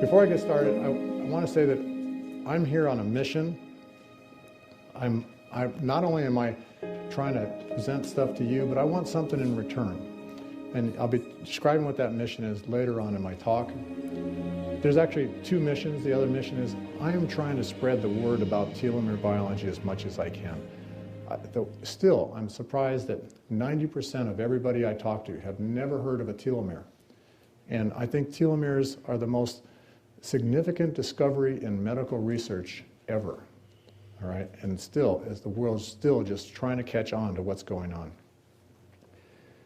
Before I get started, I want to say that I'm here on a mission. I'm not only am I trying to present stuff to you, but I want something in return. And I'll be describing what that mission is later on in my talk. There's actually two missions. The other mission is I am trying to spread the word about telomere biology as much as I can. Still, I'm surprised that 90% of everybody I talk to have never heard of a telomere. And I think telomeres are the most significant discovery in medical research ever. All right, and still, as the world's still just trying to catch on to what's going on.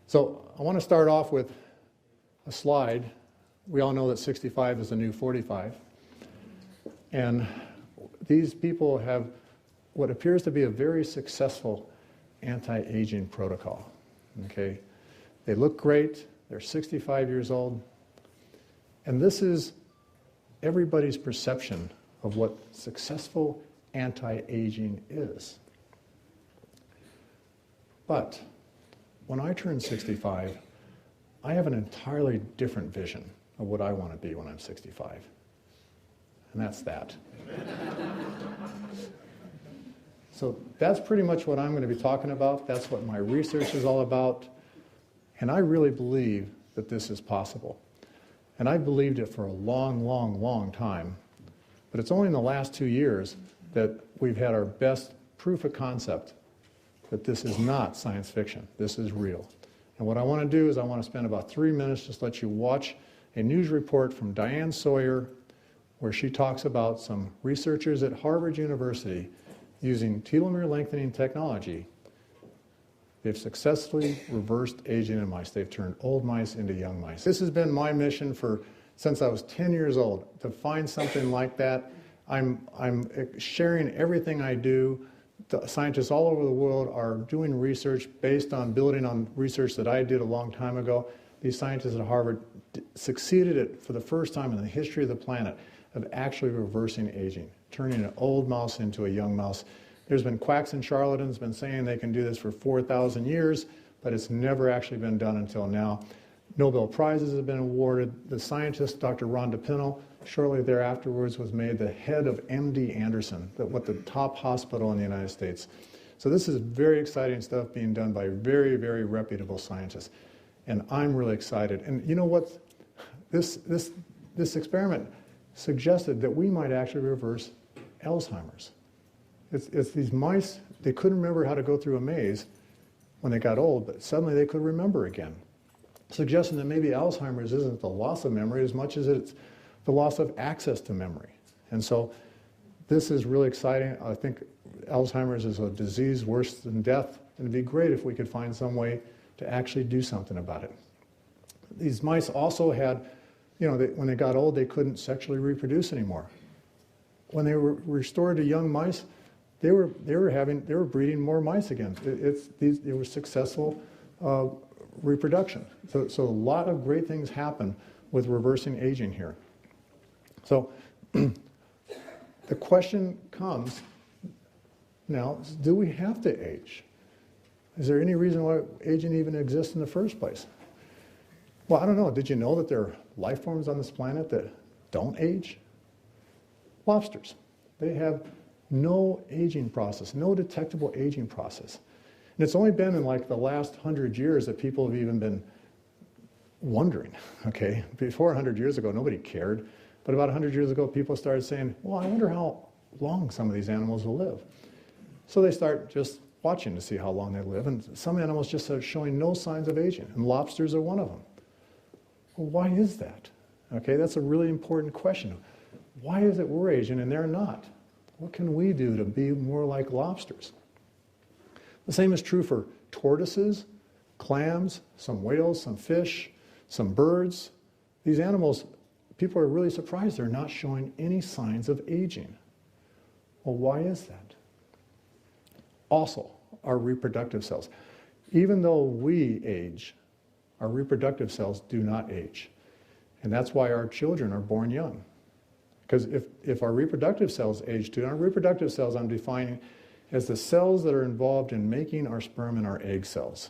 So I want to start off with a slide. We all know that 65 is the new 45. And these people have what appears to be a very successful anti-aging protocol. Okay, they look great. They're 65 years old. And this is everybody's perception of what successful anti-aging is. But when I turn 65, I have an entirely different vision of what I want to be when I'm 65. And that's that. So that's pretty much what I'm going to be talking about. That's what my research is all about. And I really believe that this is possible. And I've believed it for a long, long, long time. But it's only in the last 2 years that we've had our best proof of concept that this is not science fiction. This is real. And what I want to do is I want to spend about 3 minutes just let you watch a news report from Diane Sawyer where she talks about some researchers at Harvard University using telomere lengthening technology. They've successfully reversed aging in mice. They've turned old mice into young mice. This has been my mission since I was 10 years old, to find something like that. I'm sharing everything I do. The scientists all over the world are doing research based on building on research that I did a long time ago. These scientists at Harvard succeeded at, for the first time in the history of the planet, of actually reversing aging, turning an old mouse into a young mouse. There's been quacks and charlatans been saying they can do this for 4,000 years, but it's never actually been done until now. Nobel Prizes have been awarded. The scientist, Dr. Rhonda Pinnell, shortly thereafterwards was made the head of MD Anderson, the top hospital in the United States. So this is very exciting stuff being done by very, very reputable scientists. And I'm really excited. And you know what? This experiment suggested that we might actually reverse Alzheimer's. It's these mice, they couldn't remember how to go through a maze when they got old, but suddenly they could remember again, suggesting that maybe Alzheimer's isn't the loss of memory as much as it's the loss of access to memory. And so this is really exciting. I think Alzheimer's is a disease worse than death, and it'd be great if we could find some way to actually do something about it. These mice also had, when they got old, they couldn't sexually reproduce anymore. When they were restored to young mice, they were breeding more mice again. It was successful reproduction. So a lot of great things happen with reversing aging here. So the question comes now, do we have to age? Is there any reason why aging even exists in the first place? Well, I don't know. Did you know that there are life forms on this planet that don't age? Lobsters. They have no aging process, no detectable aging process. And it's only been in like the last 100 years that people have even been wondering, okay? Before 100 years ago, nobody cared. But about 100 years ago, people started saying, well, I wonder how long some of these animals will live. So they start just watching to see how long they live. And some animals just are showing no signs of aging. And lobsters are one of them. Well, why is that? Okay, that's a really important question. Why is it we're aging and they're not? What can we do to be more like lobsters? The same is true for tortoises, clams, some whales, some fish, some birds. These animals, people are really surprised they're not showing any signs of aging. Well, why is that? Also, our reproductive cells. Even though we age, our reproductive cells do not age. And that's why our children are born young. Because if our reproductive cells age too, and our reproductive cells I'm defining as the cells that are involved in making our sperm and our egg cells.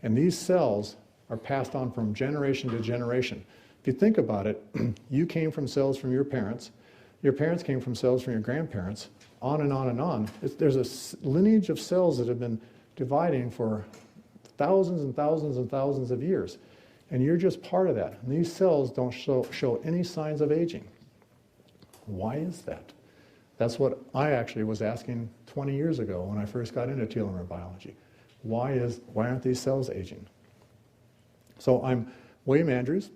And these cells are passed on from generation to generation. If you think about it, you came from cells from your parents came from cells from your grandparents, on and on and on. There's a lineage of cells that have been dividing for thousands and thousands and thousands of years. And you're just part of that. And these cells don't show any signs of aging. Why is that? That's what I actually was asking 20 years ago when I first got into telomere biology. Why aren't these cells aging? So I'm William Andrews.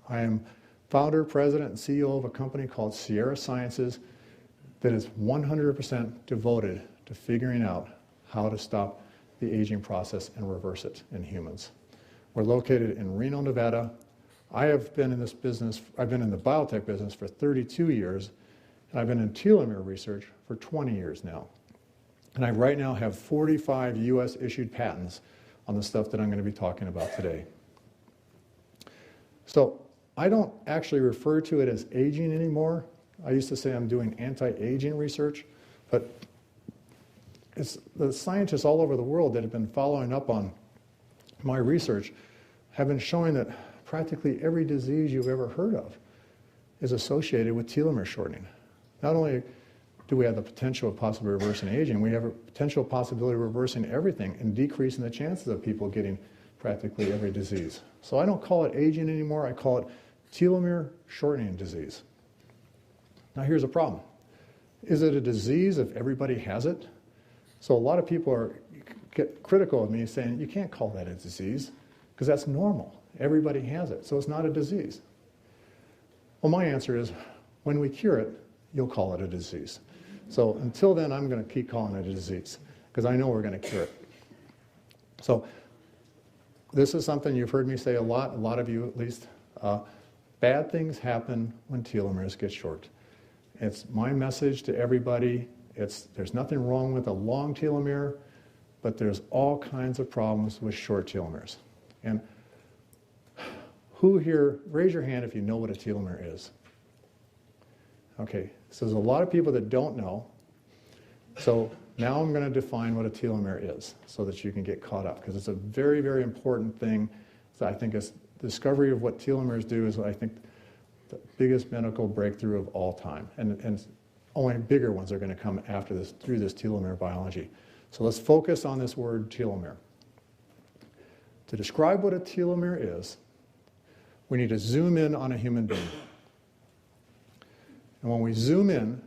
I am founder, president, and CEO of a company called Sierra Sciences that is 100% devoted to figuring out how to stop the aging process and reverse it in humans. We're located in Reno, Nevada. I have been in this business, I've been in the biotech business for 32 years, and I've been in telomere research for 20 years now. And I right now have 45 US issued patents on the stuff that I'm going to be talking about today. So I don't actually refer to it as aging anymore. I used to say I'm doing anti-aging research, but it's the scientists all over the world that have been following up on my research have been showing that practically every disease you've ever heard of is associated with telomere shortening. Not only do we have the potential of possibly reversing aging, we have a potential possibility of reversing everything and decreasing the chances of people getting practically every disease. So I don't call it aging anymore, I call it telomere shortening disease. Now here's a problem. Is it a disease if everybody has it? So a lot of people get critical of me saying, you can't call that a disease because that's normal. Everybody has it, so it's not a disease. Well, my answer is, when we cure it, you'll call it a disease. So until then, I'm going to keep calling it a disease because I know we're going to cure it. So this is something you've heard me say a lot of you at least. Bad things happen when telomeres get short. It's my message to everybody. There's nothing wrong with a long telomere, but there's all kinds of problems with short telomeres. And who here, raise your hand if you know what a telomere is. Okay, so there's a lot of people that don't know. So now I'm going to define what a telomere is so that you can get caught up, because it's a very, very important thing. So I think the discovery of what telomeres do is, I think, the biggest medical breakthrough of all time. And only bigger ones are going to come after this, through this telomere biology. So let's focus on this word telomere. To describe what a telomere is, we need to zoom in on a human being. And when we zoom in,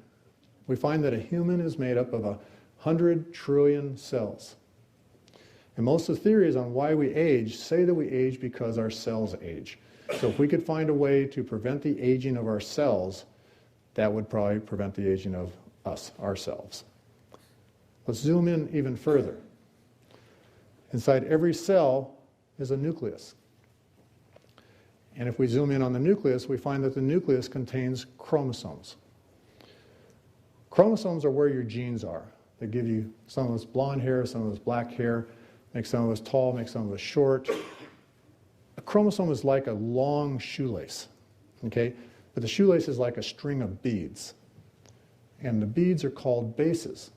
we find that a human is made up of 100 trillion cells. And most of the theories on why we age say that we age because our cells age. So if we could find a way to prevent the aging of our cells, that would probably prevent the aging of us, ourselves. Let's zoom in even further. Inside every cell is a nucleus. And if we zoom in on the nucleus, we find that the nucleus contains chromosomes. Chromosomes are where your genes are. They give you some of us blonde hair, some of us black hair, make some of us tall, make some of us short. A chromosome is like a long shoelace, okay? But the shoelace is like a string of beads. And the beads are called bases.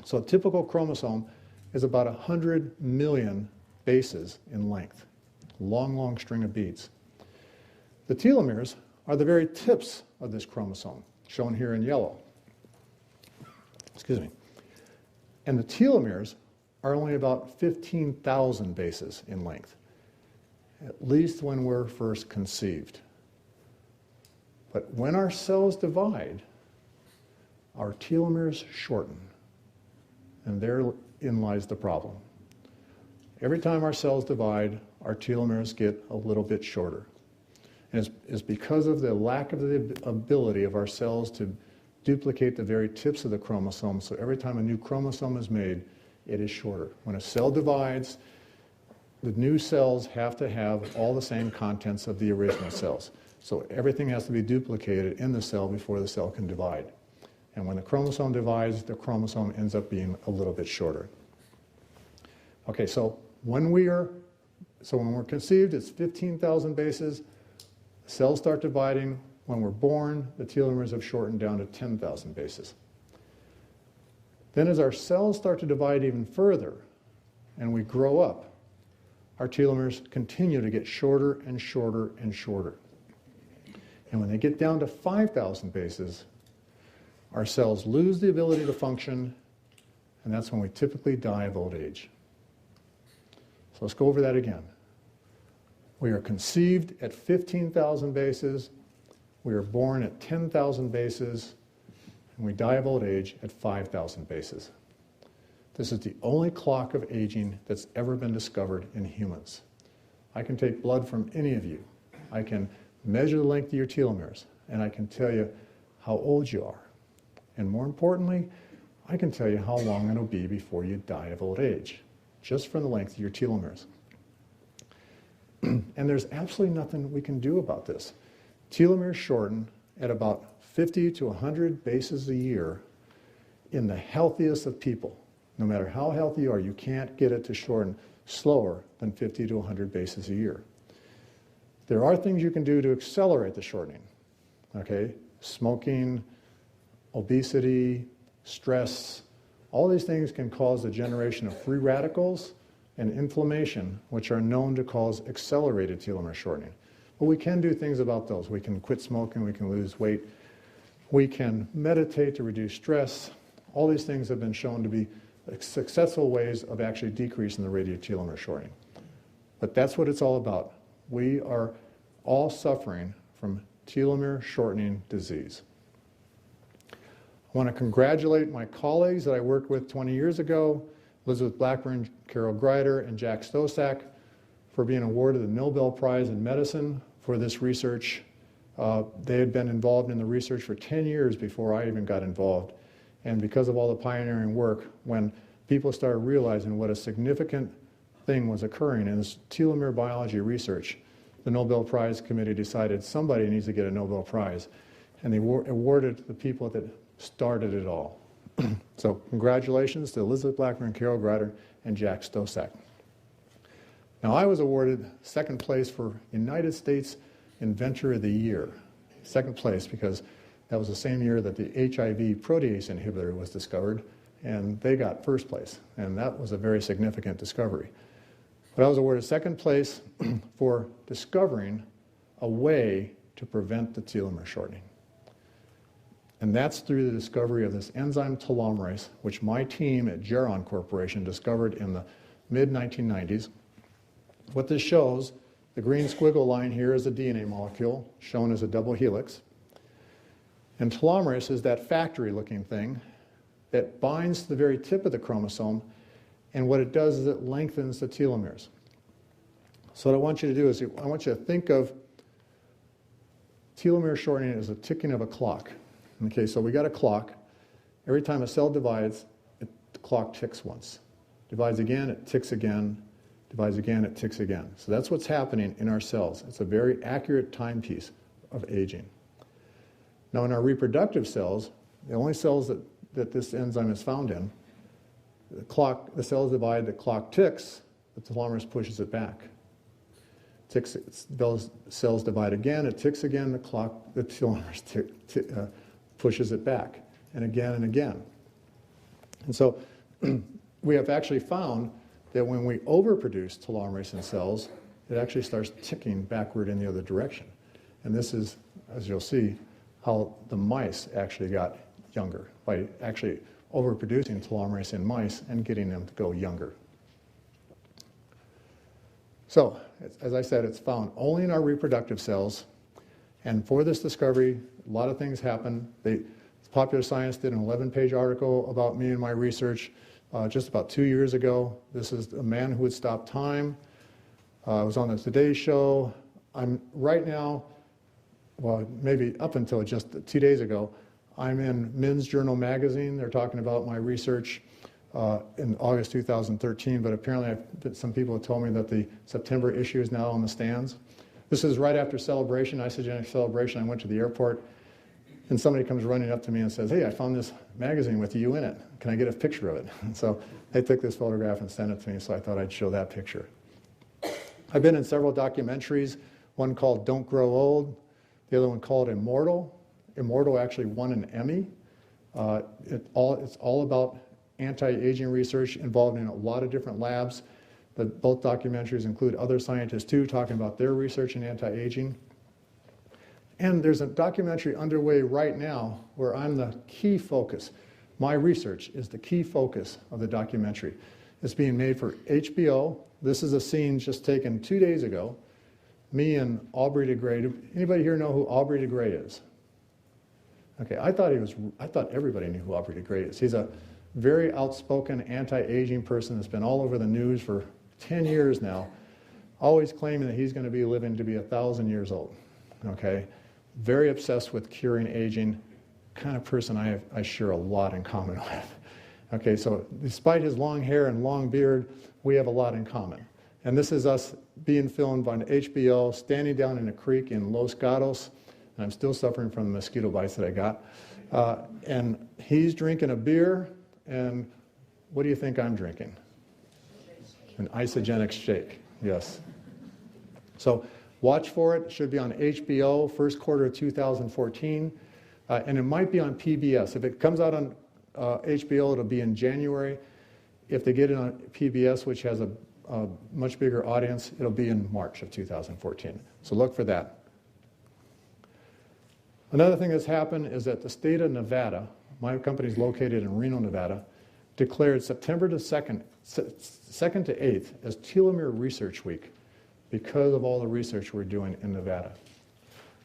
So a typical chromosome is about 100 million bases in length. Long, long string of beads. The telomeres are the very tips of this chromosome, shown here in yellow. Excuse me. And the telomeres are only about 15,000 bases in length, at least when we're first conceived. But when our cells divide, our telomeres shorten, and therein lies the problem. Every time our cells divide, our telomeres get a little bit shorter. And it's because of the lack of the ability of our cells to duplicate the very tips of the chromosome. So every time a new chromosome is made, it is shorter. When a cell divides, the new cells have to have all the same contents of the original cells. So everything has to be duplicated in the cell before the cell can divide. And when the chromosome divides, the chromosome ends up being a little bit shorter. Okay, so when we're conceived, it's 15,000 bases. Cells start dividing. When we're born, the telomeres have shortened down to 10,000 bases. Then as our cells start to divide even further and we grow up, our telomeres continue to get shorter and shorter and shorter. And when they get down to 5,000 bases, our cells lose the ability to function, and that's when we typically die of old age. So let's go over that again. We are conceived at 15,000 bases, we are born at 10,000 bases, and we die of old age at 5,000 bases. This is the only clock of aging that's ever been discovered in humans. I can take blood from any of you. I can measure the length of your telomeres, and I can tell you how old you are. And more importantly, I can tell you how long it'll be before you die of old age, just from the length of your telomeres. And there's absolutely nothing we can do about this. Telomeres shorten at about 50 to 100 bases a year in the healthiest of people. No matter how healthy you are, you can't get it to shorten slower than 50 to 100 bases a year. There are things you can do to accelerate the shortening. Okay? Smoking, obesity, stress, all these things can cause the generation of free radicals and inflammation, which are known to cause accelerated telomere shortening. But we can do things about those. We can quit smoking, we can lose weight, we can meditate to reduce stress. All these things have been shown to be successful ways of actually decreasing the rate of telomere shortening. But that's what it's all about. We are all suffering from telomere shortening disease. I want to congratulate my colleagues that I worked with 20 years ago, Elizabeth Blackburn, Carol Greider, and Jack Stosak, for being awarded the Nobel Prize in Medicine for this research. They had been involved in the research for 10 years before I even got involved. And because of all the pioneering work, when people started realizing what a significant thing was occurring in this telomere biology research, the Nobel Prize Committee decided somebody needs to get a Nobel Prize. And they awarded the people that started it all. So congratulations to Elizabeth Blackburn, Carol Greider, and Jack Stosak. Now I was awarded second place for United States Inventor of the Year. Second place because that was the same year that the HIV protease inhibitor was discovered, and they got first place, and that was a very significant discovery. But I was awarded second place for discovering a way to prevent the telomere shortening. And that's through the discovery of this enzyme telomerase, which my team at Geron Corporation discovered in the mid-1990s. What this shows, the green squiggle line here is a DNA molecule, shown as a double helix. And telomerase is that factory-looking thing that binds to the very tip of the chromosome, and what it does is it lengthens the telomeres. So what I want you to do is I want you to think of telomere shortening as a ticking of a clock. Okay, so we got a clock. Every time a cell divides, the clock ticks once. Divides again, it ticks again. Divides again, it ticks again. So that's what's happening in our cells. It's a very accurate timepiece of aging. Now in our reproductive cells, the only cells that this enzyme is found in, the cells divide, the clock ticks, the telomerase pushes it back. Those cells divide again, it ticks again, the telomerase pushes it back, and again and again. And so we have actually found that when we overproduce telomerase in cells, it actually starts ticking backward in the other direction. And this is, as you'll see, how the mice actually got younger, by actually overproducing telomerase in mice and getting them to go younger. So, as I said, it's found only in our reproductive cells. And for this discovery, a lot of things happened. Popular Science did an 11-page article about me and my research just about 2 years ago. This is a man who would stop time. I was on the Today Show. I'm right now, well, maybe up until just 2 days ago, I'm in Men's Journal magazine. They're talking about my research in August 2013, but apparently some people have told me that the September issue is now on the stands. This is right after Celebration, Isogenic Celebration. I went to the airport, and somebody comes running up to me and says, "Hey, I found this magazine with you in it. Can I get a picture of it?" And so they took this photograph and sent it to me, so I thought I'd show that picture. I've been in several documentaries, one called Don't Grow Old, the other one called Immortal. Immortal actually won an Emmy. It's all about anti-aging research involved in a lot of different labs. Both documentaries include other scientists too, talking about their research in anti-aging. And there's a documentary underway right now where I'm the key focus. My research is the key focus of the documentary. It's being made for HBO. This is a scene just taken 2 days ago. Me and Aubrey de Grey. Anybody here know who Aubrey de Grey is? Okay, I thought everybody knew who Aubrey de Grey is. He's a very outspoken anti-aging person that's been all over the news for 10 years now, always claiming that he's going to be living to be 1,000 years old. Okay, very obsessed with curing aging, kind of person I share a lot in common with. Okay, so despite his long hair and long beard, we have a lot in common. And this is us being filmed on HBO, standing down in a creek in Los Gatos, and I'm still suffering from the mosquito bites that I got. And he's drinking a beer, and what do you think I'm drinking? An isogenic shake, yes. So watch for it. It should be on HBO, first quarter of 2014. And it might be on PBS. If it comes out on HBO, it'll be in January. If they get it on PBS, which has a much bigger audience, it'll be in March of 2014. So look for that. Another thing that's happened is that the state of Nevada, my company is located in Reno, Nevada, declared September 2nd to 8th as Telomere Research Week because of all the research we're doing in Nevada.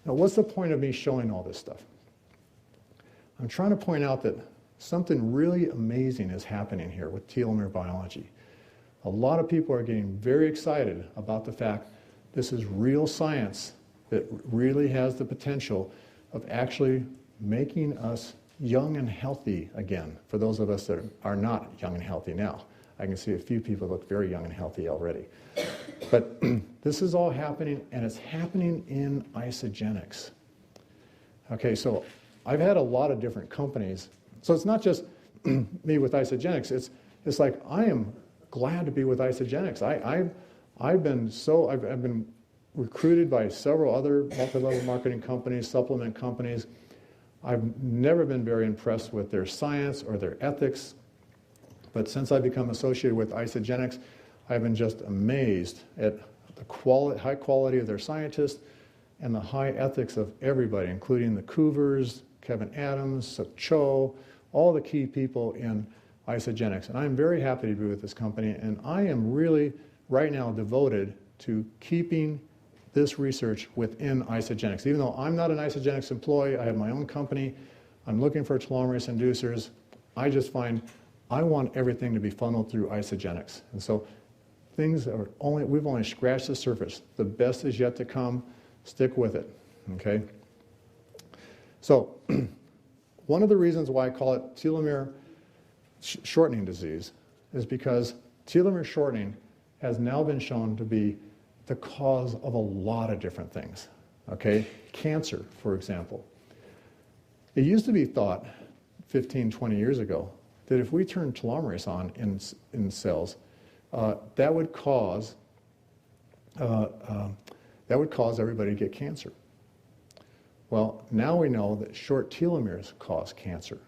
Now, what's the point of me showing all this stuff? I'm trying to point out that something really amazing is happening here with telomere biology. A lot of people are getting very excited about the fact this is real science that really has the potential of actually making us young and healthy again, for those of us that are not young and healthy now. I can see a few people look very young and healthy already. But this is all happening, and it's happening in isogenics. Okay, so I've had a lot of different companies. So it's not just me with isogenics. It's like I am glad to be with isogenics. I've been recruited by several other multi-level marketing companies, supplement companies. I've never been very impressed with their science or their ethics, but since I've become associated with isogenics, I've been just amazed at the high quality of their scientists and the high ethics of everybody, including the Coovers, Kevin Adams, Suk Cho, all the key people in isogenics. And I'm very happy to be with this company, and I am really right now devoted to keeping this research within isogenics. Even though I'm not an isogenics employee, I have my own company, I'm looking for telomerase inducers, I just find I want everything to be funneled through isogenics. And so we've only scratched the surface. The best is yet to come. Stick with it, okay? So one of the reasons why I call it telomere shortening disease is because telomere shortening has now been shown to be the cause of a lot of different things, okay? Cancer, for example. It used to be thought 15, 20 years ago that if we turn telomerase on in cells, that would cause everybody to get cancer. Well, now we know that short telomeres cause cancer.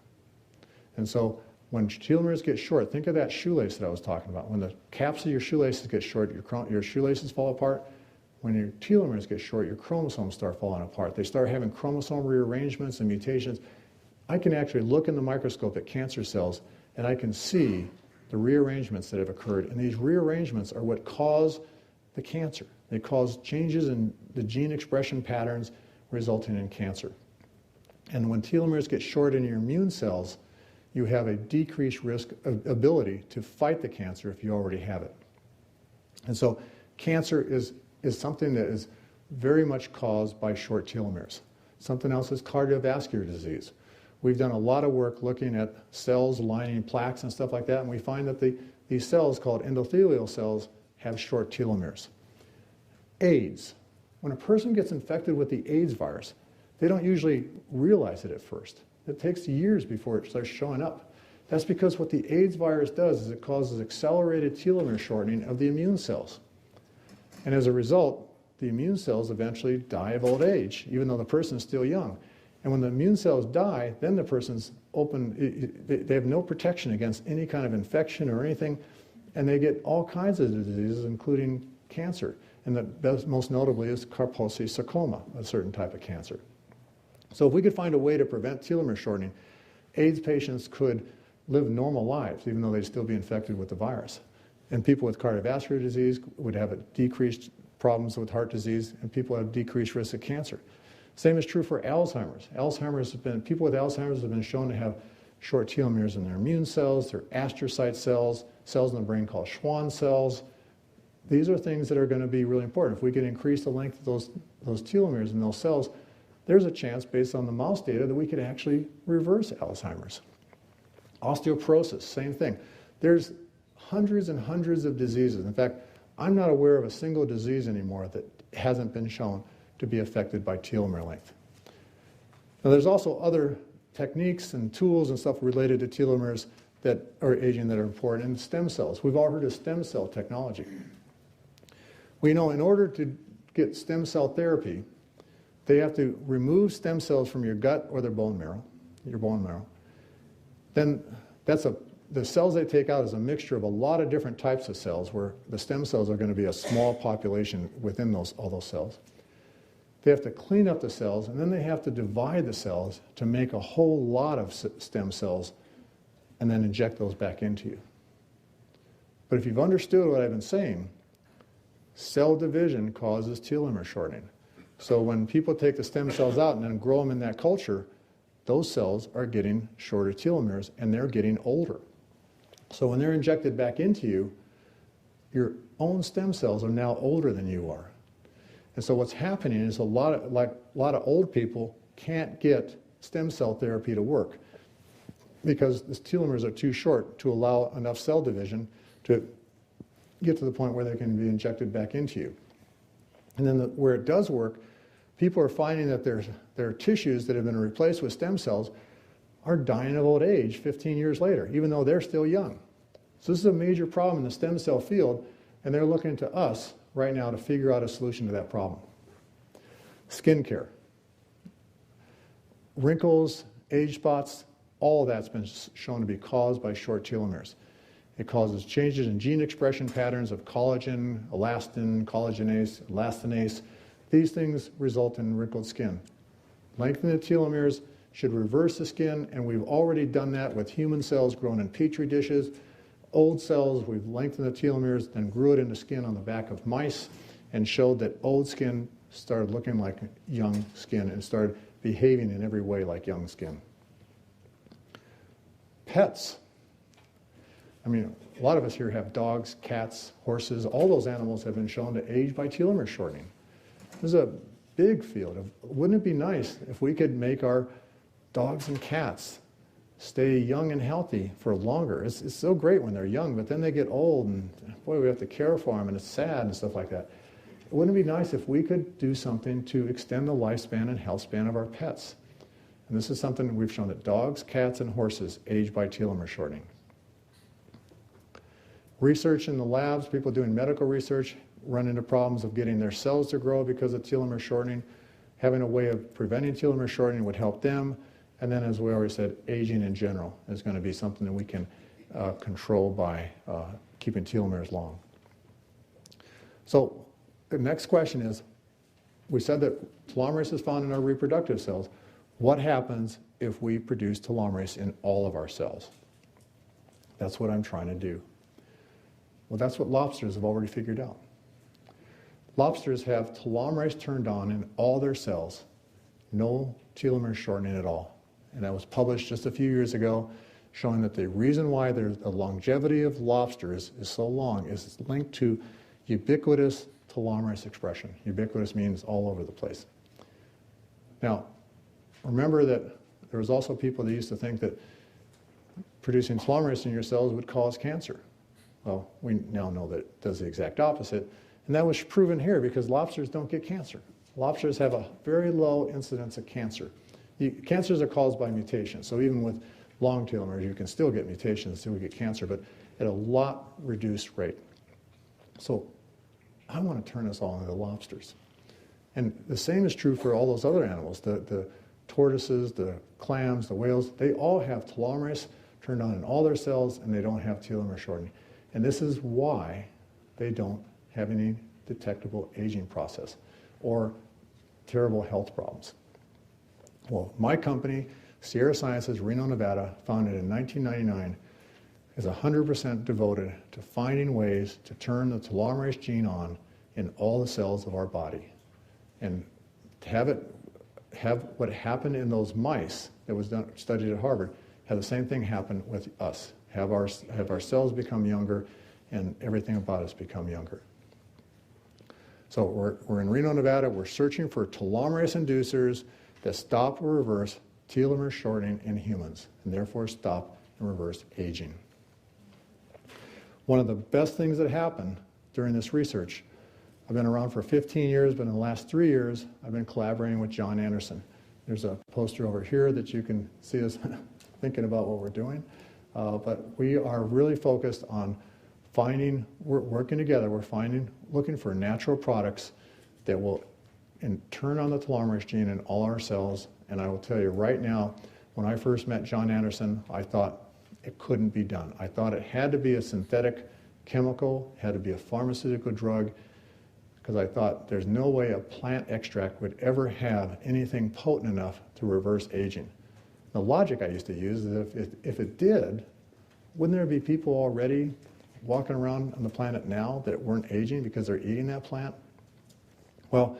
And so when telomeres get short, think of that shoelace that I was talking about. When the caps of your shoelaces get short, your shoelaces fall apart. When your telomeres get short, your chromosomes start falling apart. They start having chromosome rearrangements and mutations. I can actually look in the microscope at cancer cells, and I can see the rearrangements that have occurred. And these rearrangements are what cause the cancer. They cause changes in the gene expression patterns resulting in cancer. And when telomeres get short in your immune cells, you have a decreased risk of ability to fight the cancer if you already have it. And so cancer is something that is very much caused by short telomeres. Something else is cardiovascular disease. We've done a lot of work looking at cells lining plaques and stuff like that, and we find that these cells called endothelial cells have short telomeres. AIDS. When a person gets infected with the AIDS virus, they don't usually realize it at first. It takes years before it starts showing up. That's because what the AIDS virus does is it causes accelerated telomere shortening of the immune cells. And as a result, the immune cells eventually die of old age, even though the person is still young. And when the immune cells die, then the person's they have no protection against any kind of infection or anything. and they get all kinds of diseases, including cancer. And most notably is Kaposi sarcoma, a certain type of cancer. So if we could find a way to prevent telomere shortening, AIDS patients could live normal lives, even though they'd still be infected with the virus. And people with cardiovascular disease would have decreased problems with heart disease, and people have decreased risk of cancer. Same is true for Alzheimer's. People with Alzheimer's have been shown to have short telomeres in their immune cells, their astrocyte cells, cells in the brain called Schwann cells. These are things that are going to be really important. If we can increase the length of those telomeres in those cells, there's a chance, based on the mouse data, that we could actually reverse Alzheimer's. Osteoporosis, same thing. There's hundreds and hundreds of diseases. In fact, I'm not aware of a single disease anymore that hasn't been shown to be affected by telomere length. Now, there's also other techniques and tools and stuff related to telomeres that are aging that are important, and stem cells. We've all heard of stem cell technology. We know in order to get stem cell therapy, they have to remove stem cells from your gut or your bone marrow. Then the cells they take out is a mixture of a lot of different types of cells, where the stem cells are going to be a small population within all those cells. They have to clean up the cells, and then they have to divide the cells to make a whole lot of stem cells and then inject those back into you. But if you've understood what I've been saying, cell division causes telomere shortening. So when people take the stem cells out and then grow them in that culture, those cells are getting shorter telomeres and they're getting older. So when they're injected back into you, your own stem cells are now older than you are. And so what's happening is a lot of old people can't get stem cell therapy to work because the telomeres are too short to allow enough cell division to get to the point where they can be injected back into you. And then where it does work, people are finding that their tissues that have been replaced with stem cells are dying of old age 15 years later, even though they're still young. So this is a major problem in the stem cell field, and they're looking to us right now to figure out a solution to that problem. Skin care. Wrinkles, age spots, all of that's been shown to be caused by short telomeres. It causes changes in gene expression patterns of collagen, elastin, collagenase, elastinase. These things result in wrinkled skin. Lengthening the telomeres should reverse the skin, and we've already done that with human cells grown in petri dishes. Old cells, we've lengthened the telomeres, then grew it into skin on the back of mice, and showed that old skin started looking like young skin and started behaving in every way like young skin. Pets. I mean, a lot of us here have dogs, cats, horses. All those animals have been shown to age by telomere shortening. There's a big field. Wouldn't it be nice if we could make our dogs and cats stay young and healthy for longer? It's so great when they're young, but then they get old, and boy, we have to care for them, and it's sad and stuff like that. Wouldn't it be nice if we could do something to extend the lifespan and health span of our pets? And this is something we've shown that dogs, cats, and horses age by telomere shortening. Research in the labs, people doing medical research run into problems of getting their cells to grow because of telomere shortening. Having a way of preventing telomere shortening would help them. And then, as we already said, aging in general is going to be something that we can control by keeping telomeres long. So the next question is, we said that telomerase is found in our reproductive cells. What happens if we produce telomerase in all of our cells? That's what I'm trying to do. Well, that's what lobsters have already figured out. Lobsters have telomerase turned on in all their cells, no telomere shortening at all. And that was published just a few years ago, showing that the reason why the longevity of lobsters is so long is linked to ubiquitous telomerase expression. Ubiquitous means all over the place. Now, remember that there was also people that used to think that producing telomerase in your cells would cause cancer. Well, we now know that it does the exact opposite, and that was proven here because lobsters don't get cancer. Lobsters have a very low incidence of cancer. Cancers are caused by mutations, so even with long telomeres, you can still get mutations, still get cancer, but at a lot reduced rate. So I want to turn us all into lobsters. And the same is true for all those other animals, the tortoises, the clams, the whales. They all have telomerase turned on in all their cells, and they don't have telomere shortening. And this is why they don't have any detectable aging process or terrible health problems. Well, my company, Sierra Sciences, Reno, Nevada, founded in 1999, is 100% devoted to finding ways to turn the telomerase gene on in all the cells of our body. And to have what happened in those mice that was studied at Harvard, have the same thing happen with us. Have our cells become younger and everything about us become younger. So we're in Reno, Nevada. We're searching for telomerase inducers that stop or reverse telomere shortening in humans, and therefore stop and reverse aging. One of the best things that happened during this research, I've been around for 15 years, but in the last 3 years, I've been collaborating with John Anderson. There's a poster over here that you can see us thinking about what we're doing. But we are really focused on we're working together, looking for natural products that will turn on the telomerase gene in all our cells. And I will tell you right now, when I first met John Anderson, I thought it couldn't be done. I thought it had to be a synthetic chemical, had to be a pharmaceutical drug, because I thought there's no way a plant extract would ever have anything potent enough to reverse aging. The logic I used to use is if it did, wouldn't there be people already walking around on the planet now that weren't aging because they're eating that plant? Well,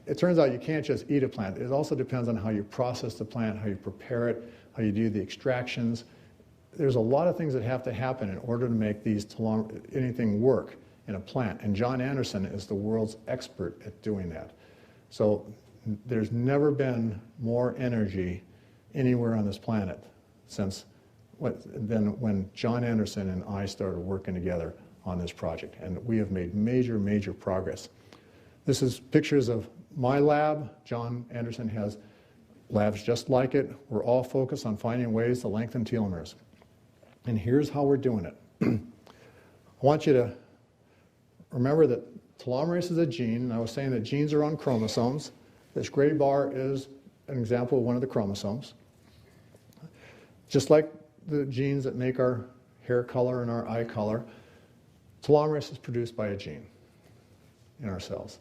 it turns out you can't just eat a plant. It also depends on how you process the plant, how you prepare it, how you do the extractions. There's a lot of things that have to happen in order to make anything work in a plant. And John Anderson is the world's expert at doing that. So there's never been more energy anywhere on this planet than when John Anderson and I started working together on this project. And we have made major, major progress. This is pictures of my lab. John Anderson has labs just like it. We're all focused on finding ways to lengthen telomeres. And here's how we're doing it. I want you to remember that telomerase is a gene, and I was saying that genes are on chromosomes. This gray bar is an example of one of the chromosomes. Just like the genes that make our hair color and our eye color, telomerase is produced by a gene in our cells.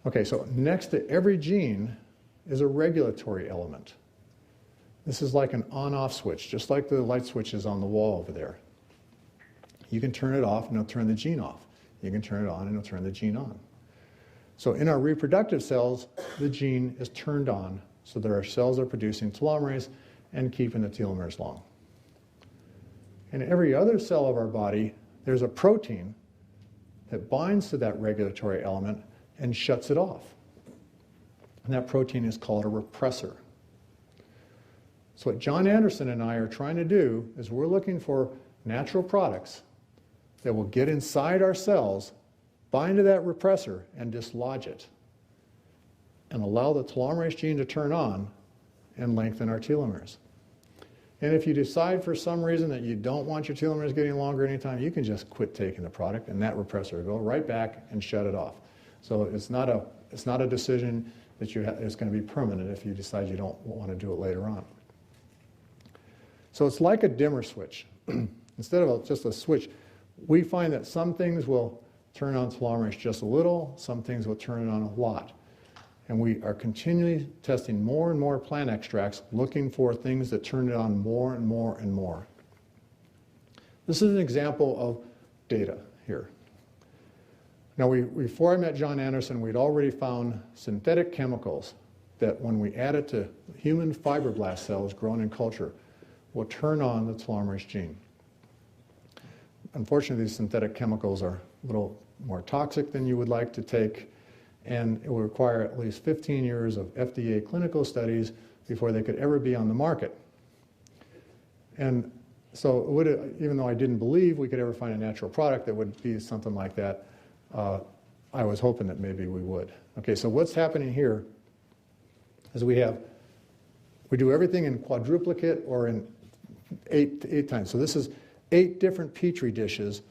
Okay, so next to every gene is a regulatory element. This is like an on-off switch, just like the light switches on the wall over there. You can turn it off and it'll turn the gene off. You can turn it on and it'll turn the gene on. So in our reproductive cells, the gene is turned on so that our cells are producing telomerase and keeping the telomeres long. In every other cell of our body, there's a protein that binds to that regulatory element and shuts it off. And that protein is called a repressor. So what John Anderson and I are trying to do is we're looking for natural products that will get inside our cells, bind to that repressor, and dislodge it, and allow the telomerase gene to turn on and lengthen our telomeres. And if you decide for some reason that you don't want your telomeres getting longer anytime, you can just quit taking the product, and that repressor will go right back and shut it off. So it's not a decision that it's going to be permanent if you decide you don't want to do it later on. So it's like a dimmer switch. Instead of just a switch, we find that some things will turn on telomerase just a little, some things will turn it on a lot. And we are continually testing more and more plant extracts, looking for things that turn it on more and more and more. This is an example of data here. Now, before I met John Anderson, we'd already found synthetic chemicals that when we add it to human fibroblast cells grown in culture, will turn on the telomerase gene. Unfortunately, these synthetic chemicals are a little more toxic than you would like to take, and it will require at least 15 years of FDA clinical studies before they could ever be on the market. And so even though I didn't believe we could ever find a natural product that would be something like that, I was hoping that maybe we would. Okay, so what's happening here is we do everything in quadruplicate or in eight times. So this is 8 different Petri dishes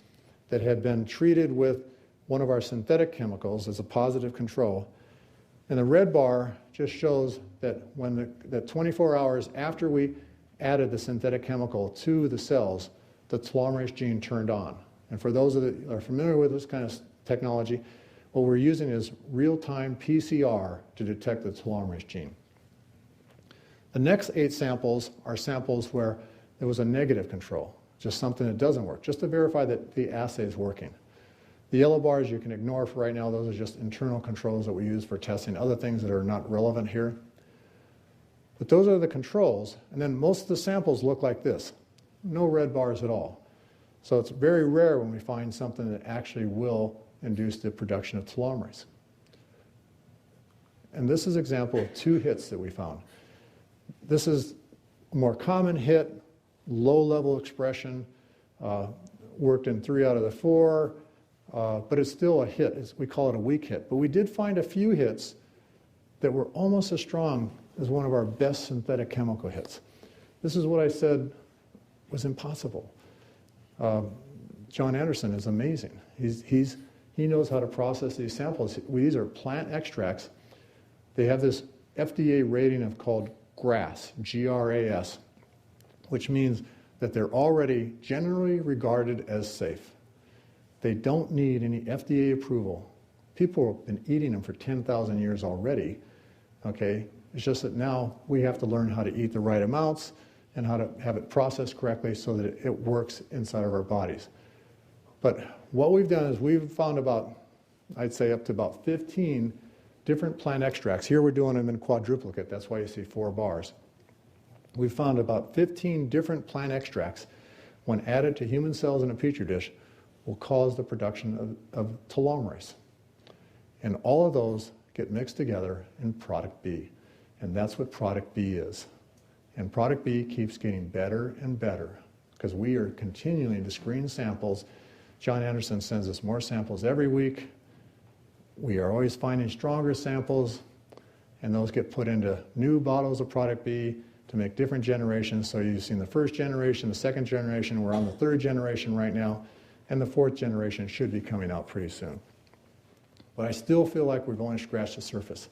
that have been treated with one of our synthetic chemicals as a positive control. And the red bar just shows that that 24 hours after we added the synthetic chemical to the cells, the telomerase gene turned on. And for those that are familiar with this kind of technology, what we're using is real-time PCR to detect the telomerase gene. The next 8 samples are samples where there was a negative control, just something that doesn't work, just to verify that the assay is working. The yellow bars you can ignore for right now. Those are just internal controls that we use for testing other things that are not relevant here. But those are the controls, and then most of the samples look like this. No red bars at all. So it's very rare when we find something that actually will induce the production of telomerase. And this is an example of 2 hits that we found. This is a more common hit, low-level expression, worked in 3 out of the 4, but it's still a hit. We call it a weak hit. But we did find a few hits that were almost as strong as one of our best synthetic chemical hits. This is what I said was impossible. John Anderson is amazing. He knows how to process these samples. These are plant extracts. They have this FDA rating of called GRAS, G-R-A-S, which means that they're already generally regarded as safe. They don't need any FDA approval. People have been eating them for 10,000 years already, okay? It's just that now we have to learn how to eat the right amounts and how to have it processed correctly so that it works inside of our bodies. But what we've done is we've found about, I'd say up to about 15 different plant extracts. Here we're doing them in quadruplicate. That's why you see 4 bars. We've found about 15 different plant extracts, when added to human cells in a petri dish, will cause the production of telomerase. And all of those get mixed together in product B. And that's what product B is. And product B keeps getting better and better because we are continuing to screen samples. John Anderson sends us more samples every week. We are always finding stronger samples, and those get put into new bottles of product B to make different generations. So you've seen the first generation, the second generation, we're on the 3rd generation right now, and the 4th generation should be coming out pretty soon. But I still feel like we've only scratched the surface.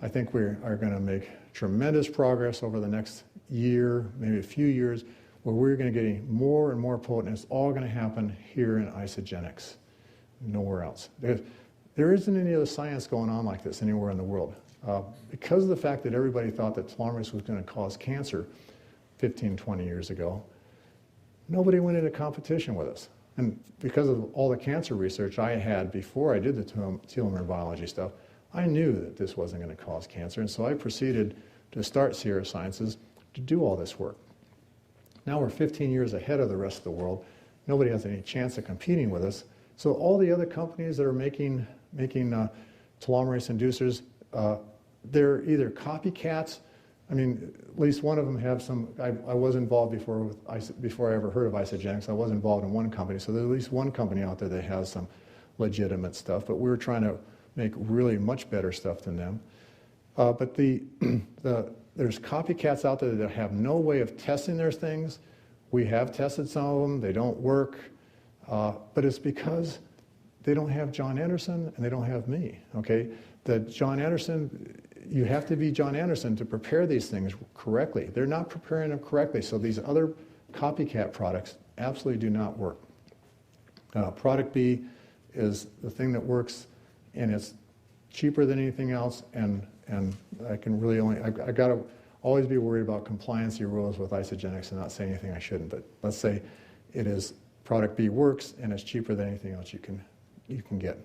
I think we are going to make tremendous progress over the next year, maybe a few years, where we're going to get more and more potent. It's all going to happen here in Isagenix, nowhere else. There isn't any other science going on like this anywhere in the world. Because of the fact that everybody thought that telomerase was going to cause cancer 15, 20 years ago, nobody went into competition with us. And because of all the cancer research I had before I did the telomere biology stuff, I knew that this wasn't going to cause cancer, and so I proceeded to start Sierra Sciences to do all this work. Now we're 15 years ahead of the rest of the world. Nobody has any chance of competing with us. So all the other companies that are making telomerase inducers, they're either copycats. I mean, at least one of them have some. I was involved before I ever heard of Isagenix. I was involved in one company, so there's at least one company out there that has some legitimate stuff. But we were trying to make really much better stuff than them. But there's copycats out there that have no way of testing their things. We have tested some of them. They don't work. But it's because they don't have John Anderson and they don't have me, okay? That John Anderson, you have to be John Anderson to prepare these things correctly. They're not preparing them correctly, so these other copycat products absolutely do not work. Product B is the thing that works, and it's cheaper than anything else, and I can really I got to always be worried about compliancy rules with Isagenix and not say anything I shouldn't, but let's say it is product B works and it's cheaper than anything else you can get.